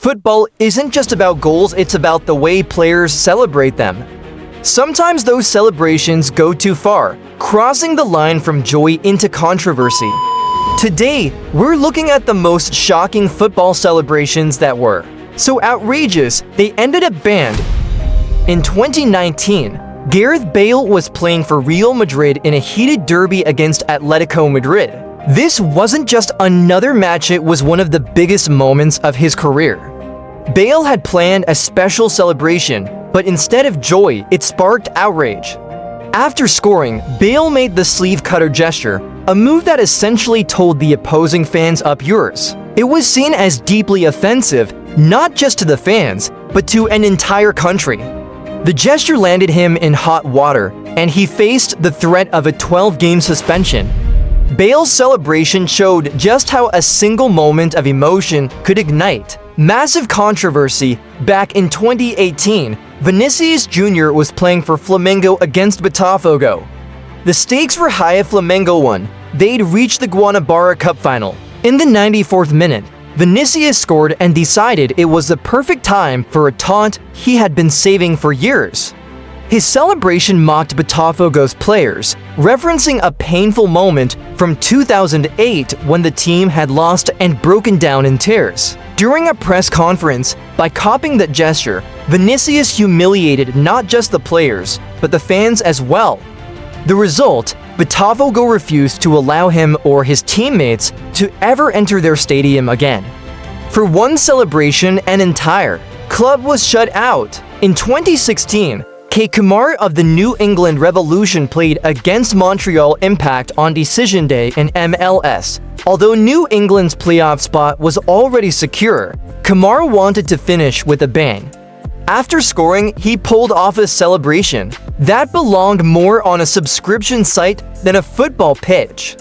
football isn't just about goals, it's about the way players celebrate them. Sometimes those celebrations go too far, crossing the line from joy into controversy. Today, we're looking at the most shocking football celebrations that were so outrageous they ended up banned. In 2019, Gareth Bale was playing for Real Madrid in a heated derby against Atletico Madrid. This wasn't just another match, it was one of the biggest moments of his career. Bale had planned a special celebration, but instead of joy, it sparked outrage. After scoring, Bale made the sleeve cutter gesture, a move that essentially told the opposing fans "up yours." It was seen as deeply offensive, not just to the fans, but to an entire country. The gesture landed him in hot water, and he faced the threat of a 12-game suspension. Bale's celebration showed just how a single moment of emotion could ignite massive controversy. Back in 2018, Vinicius Jr. was playing for Flamengo against Botafogo. The stakes were high if Flamengo won. They'd reached the Guanabara Cup final. In the 94th minute, Vinicius scored and decided it was the perfect time for a taunt he had been saving for years. His celebration mocked Botafogo's players, referencing a painful moment from 2008 when the team had lost and broken down in tears. During a press conference, by copying that gesture, Vinicius humiliated not just the players, but the fans as well. The result, Botafogo refused to allow him or his teammates to ever enter their stadium again. For one celebration, an entire club was shut out. In 2016, Kei Kamara of the New England Revolution played against Montreal Impact on Decision Day in MLS. Although New England's playoff spot was already secure, Kamara wanted to finish with a bang. After scoring, he pulled off a celebration that belonged more on a subscription site than a football pitch.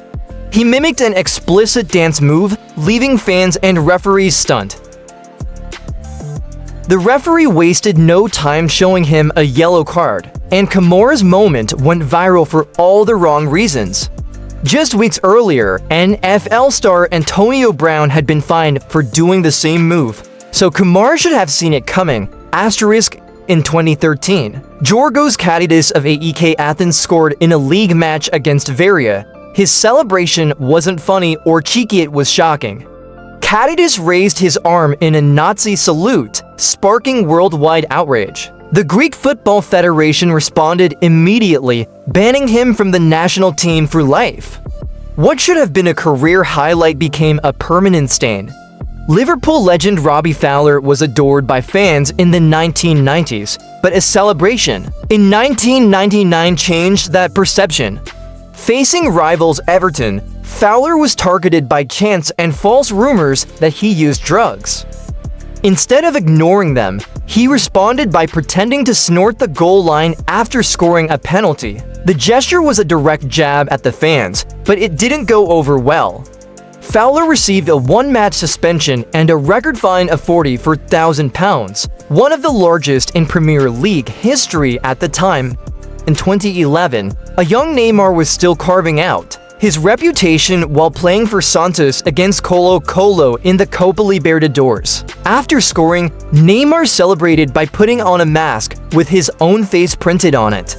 He mimicked an explicit dance move, leaving fans and referees stunned. The referee wasted no time showing him a yellow card, and Kamara's moment went viral for all the wrong reasons. Just weeks earlier, NFL star Antonio Brown had been fined for doing the same move, so Kamara should have seen it coming. In 2013, Giorgos Katidis of AEK Athens scored in a league match against Varia. His celebration wasn't funny or cheeky, it was shocking. Katidis raised his arm in a Nazi salute, sparking worldwide outrage. The Greek Football Federation responded immediately, banning him from the national team for life. What should have been a career highlight became a permanent stain. Liverpool legend Robbie Fowler was adored by fans in the 1990s, but a celebration in 1999 changed that perception. Facing rivals Everton, Fowler was targeted by chants and false rumors that he used drugs. Instead of ignoring them, he responded by pretending to snort the goal line after scoring a penalty. The gesture was a direct jab at the fans, but it didn't go over well. Fowler received a one-match suspension and a record fine of £44,000, one of the largest in Premier League history at the time. In 2011, a young Neymar was still carving out his reputation while playing for Santos against Colo-Colo in the Copa Libertadores. After scoring, Neymar celebrated by putting on a mask with his own face printed on it.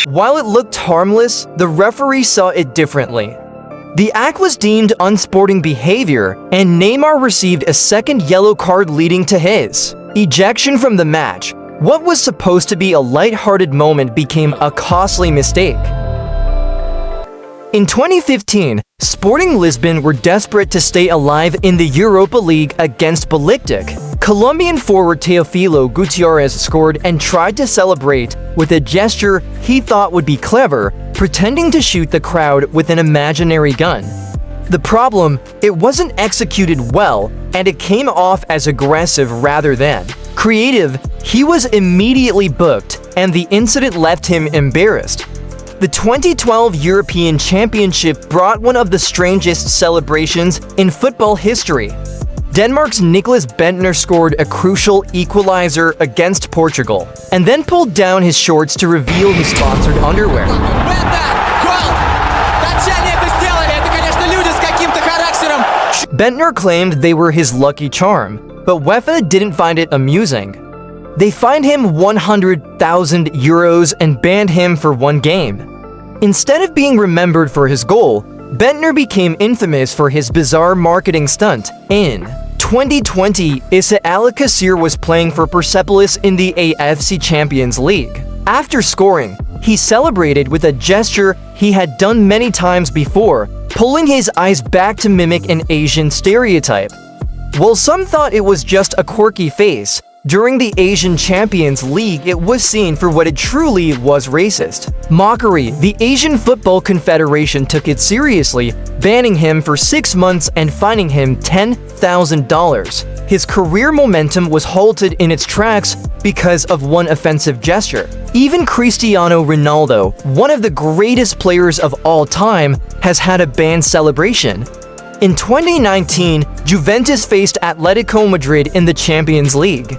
While it looked harmless, the referee saw it differently. The act was deemed unsporting behavior, and Neymar received a second yellow card leading to his ejection from the match. What was supposed to be a light-hearted moment became a costly mistake. In 2015, Sporting Lisbon were desperate to stay alive in the Europa League against Besiktas. Colombian forward Teofilo Gutierrez scored and tried to celebrate with a gesture he thought would be clever, pretending to shoot the crowd with an imaginary gun. The problem, it wasn't executed well, and it came off as aggressive rather than creative. He was immediately booked, and the incident left him embarrassed. The 2012 European Championship brought one of the strangest celebrations in football history. Denmark's Niklas Bentner scored a crucial equalizer against Portugal, and then pulled down his shorts to reveal his sponsored underwear. Bendtner claimed they were his lucky charm, but UEFA didn't find it amusing. They fined him 100,000 euros and banned him for one game. Instead of being remembered for his goal, Bendtner became infamous for his bizarre marketing stunt. In 2020, Issa Al Qasir was playing for Persepolis in the AFC Champions League. After scoring, he celebrated with a gesture he had done many times before, pulling his eyes back to mimic an Asian stereotype. While some thought it was just a quirky face, during the Asian Champions League it was seen for what it truly was: racist mockery. The Asian Football Confederation took it seriously, banning him for 6 months and fining him $10,000. His career momentum was halted in its tracks because of one offensive gesture. Even Cristiano Ronaldo, one of the greatest players of all time, has had a banned celebration. In 2019, Juventus faced Atletico Madrid in the Champions League.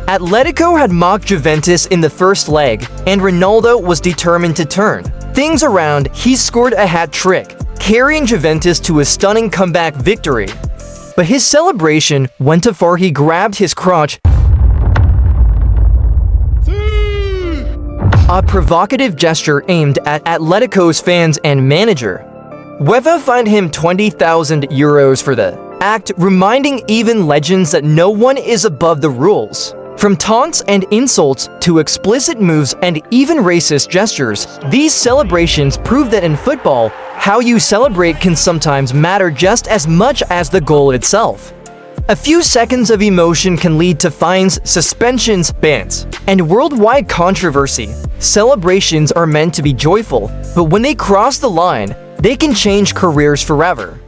Atletico had mocked Juventus in the first leg, and Ronaldo was determined to turn things around. He scored a hat-trick, carrying Juventus to a stunning comeback victory. But his celebration went too far. He grabbed his crotch, a provocative gesture aimed at Atletico's fans and manager. UEFA fined him 20,000 euros for the act, reminding even legends that no one is above the rules. From taunts and insults to explicit moves and even racist gestures, these celebrations prove that in football, how you celebrate can sometimes matter just as much as the goal itself. A few seconds of emotion can lead to fines, suspensions, bans, and worldwide controversy. Celebrations are meant to be joyful, but when they cross the line, they can change careers forever.